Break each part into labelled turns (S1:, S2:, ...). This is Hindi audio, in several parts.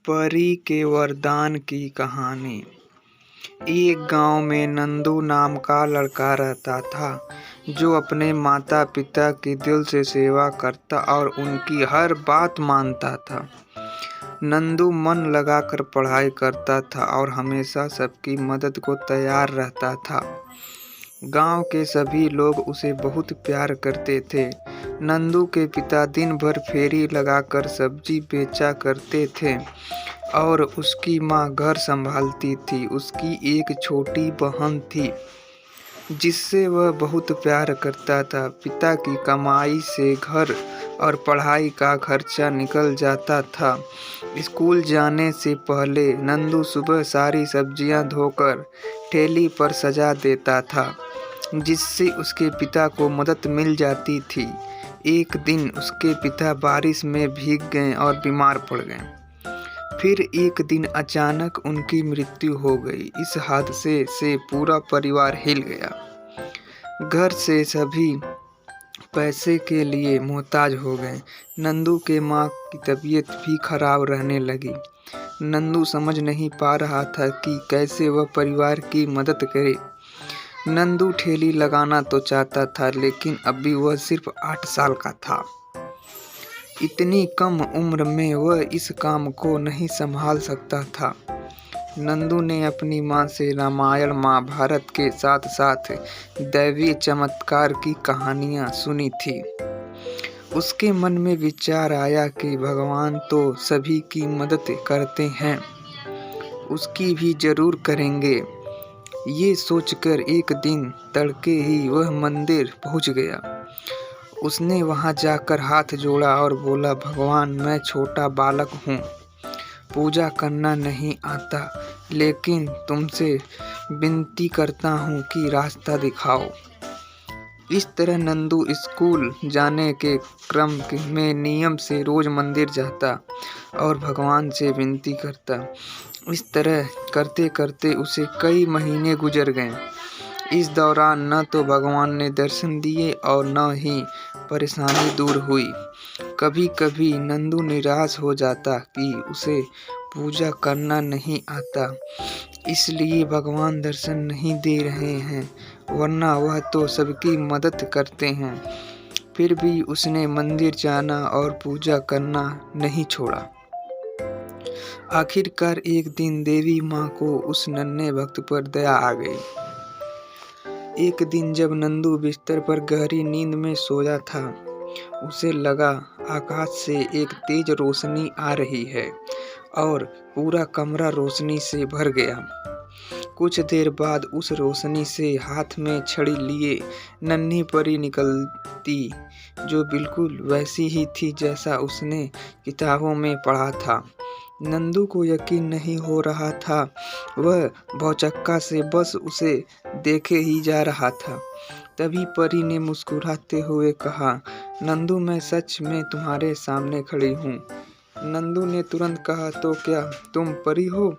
S1: परी के वरदान की कहानी। एक गांव में नंदू नाम का लड़का रहता था, जो अपने माता पिता की दिल से सेवा करता और उनकी हर बात मानता था। नंदू मन लगाकर पढ़ाई करता था और हमेशा सबकी मदद को तैयार रहता था। गांव के सभी लोग उसे बहुत प्यार करते थे। नंदू के पिता दिन भर फेरी लगाकर सब्जी बेचा करते थे और उसकी माँ घर संभालती थी। उसकी एक छोटी बहन थी जिससे वह बहुत प्यार करता था। पिता की कमाई से घर और पढ़ाई का खर्चा निकल जाता था। स्कूल जाने से पहले नंदू सुबह सारी सब्जियां धोकर ठेली पर सजा देता था, जिससे उसके पिता को मदद मिल जाती थी। एक दिन उसके पिता बारिश में भीग गए और बीमार पड़ गए। फिर एक दिन अचानक उनकी मृत्यु हो गई। इस हादसे से पूरा परिवार हिल गया। घर से सभी पैसे के लिए मोहताज हो गए। नंदू के माँ की तबीयत भी खराब रहने लगी। नंदू समझ नहीं पा रहा था कि कैसे वह परिवार की मदद करे। नंदू ठेली लगाना तो चाहता था, लेकिन अभी वह सिर्फ 8 साल का था। इतनी कम उम्र में वह इस काम को नहीं संभाल सकता था। नंदू ने अपनी माँ से रामायण महाभारत के साथ साथ दैवीय चमत्कार की कहानियाँ सुनी थी। उसके मन में विचार आया कि भगवान तो सभी की मदद करते हैं, उसकी भी जरूर करेंगे। ये सोचकर एक दिन तड़के ही वह मंदिर पहुंच गया। उसने वहां जाकर हाथ जोड़ा और बोला, भगवान, मैं छोटा बालक हूँ, पूजा करना नहीं आता, लेकिन तुमसे विनती करता हूँ कि रास्ता दिखाओ। इस तरह नंदू स्कूल जाने के क्रम में नियम से रोज मंदिर जाता और भगवान से विनती करता। इस तरह करते करते उसे कई महीने गुजर गए। इस दौरान न तो भगवान ने दर्शन दिए और न ही परेशानी दूर हुई। कभी कभी नंदू निराश हो जाता कि उसे पूजा करना नहीं आता, इसलिए भगवान दर्शन नहीं दे रहे हैं, वरना वह तो सबकी मदद करते हैं। फिर भी उसने मंदिर जाना और पूजा करना नहीं छोड़ा। आखिरकार एक दिन देवी माँ को उस नन्हे भक्त पर दया आ गई। एक दिन जब नंदू बिस्तर पर गहरी नींद में सोया था, उसे लगा आकाश से एक तेज रोशनी आ रही है और पूरा कमरा रोशनी से भर गया। कुछ देर बाद उस रोशनी से हाथ में छड़ी लिए नन्ही परी निकलती, जो बिल्कुल वैसी ही थी जैसा उसने किताबों में पढ़ा था। नंदू को यकीन नहीं हो रहा था। वह भौचक्का से बस उसे देखे ही जा रहा था। तभी परी ने मुस्कुराते हुए कहा, नंदू, मैं सच में तुम्हारे सामने खड़ी हूँ। नंदू ने तुरंत कहा, तो क्या तुम परी हो?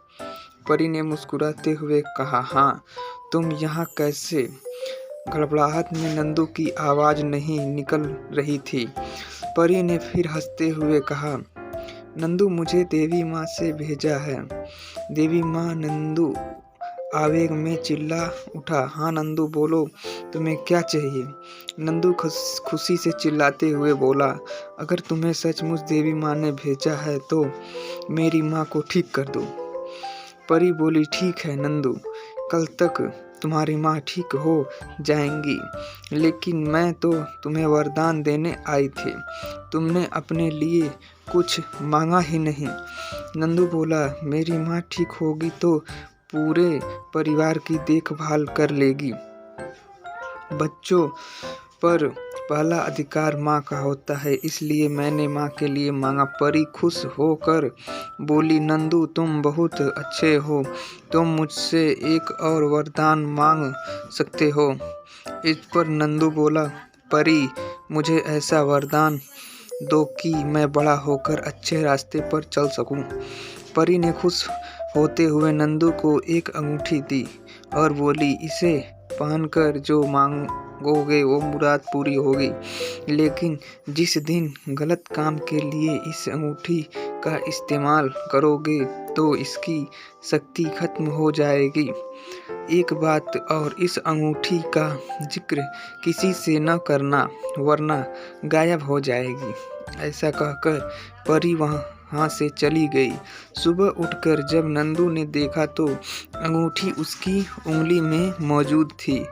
S1: परी ने मुस्कुराते हुए कहा, हाँ, तुम यहाँ कैसे? गड़बड़ाहट में नंदू की आवाज़ नहीं निकल रही थी। परी ने फिर हंसते हुए कहा, नंदू, मुझे देवी माँ से भेजा है। देवी माँ? नंदू आवेग में चिल्ला उठा, हाँ नंदू, बोलो, तुम्हें क्या चाहिए? नंदू खुशी से चिल्लाते हुए बोला, अगर तुम्हें सचमुच देवी माँ ने भेजा है तो मेरी माँ को ठीक कर दो। परी बोली, ठीक है नंदू, कल तक तुम्हारी माँ ठीक हो जाएंगी, लेकिन मैं तो तुम्हें वरदान देने आई थी, तुमने अपने लिए कुछ मांगा ही नहीं। नंदू बोला, मेरी माँ ठीक होगी तो पूरे परिवार की देखभाल कर लेगी। बच्चों पर पहला अधिकार माँ का होता है, इसलिए मैंने माँ के लिए मांगा। परी खुश होकर बोली, नंदू, तुम बहुत अच्छे हो, तुम मुझसे एक और वरदान मांग सकते हो। इस पर नंदू बोला, परी, मुझे ऐसा वरदान दो कि मैं बड़ा होकर अच्छे रास्ते पर चल सकूं। परी ने खुश होते हुए नंदू को एक अंगूठी दी और बोली, इसे पहनकर जो गए वो मुराद पूरी होगी। लेकिन जिस दिन गलत काम के लिए इस अंगूठी का इस्तेमाल करोगे तो इसकी शक्ति खत्म हो जाएगी। एक बात और, इस अंगूठी का जिक्र किसी से न करना वरना गायब हो जाएगी। ऐसा कहकर परी वहाँ से चली गई। सुबह उठकर जब नंदू ने देखा तो अंगूठी उसकी उंगली में मौजूद थी।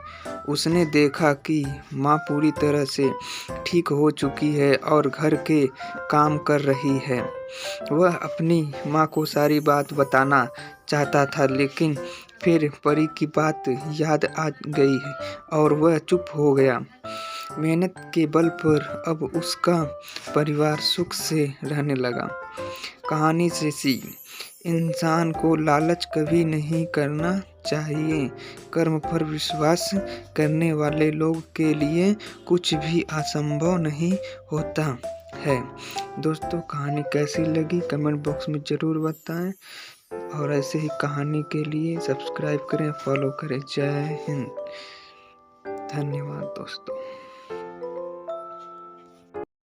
S1: उसने देखा कि माँ पूरी तरह से ठीक हो चुकी है और घर के काम कर रही है। वह अपनी माँ को सारी बात बताना चाहता था, लेकिन फिर परी की बात याद आ गई और वह चुप हो गया। मेहनत के बल पर अब उसका परिवार सुख से रहने लगा। कहानी से सीख, इंसान को लालच कभी नहीं करना चाहिए। कर्म पर विश्वास करने वाले लोग के लिए कुछ भी असंभव नहीं होता है। दोस्तों, कहानी कैसी लगी कमेंट बॉक्स में ज़रूर बताएं और ऐसे ही कहानी के लिए सब्सक्राइब करें, फॉलो करें। जय हिंद। धन्यवाद दोस्तों।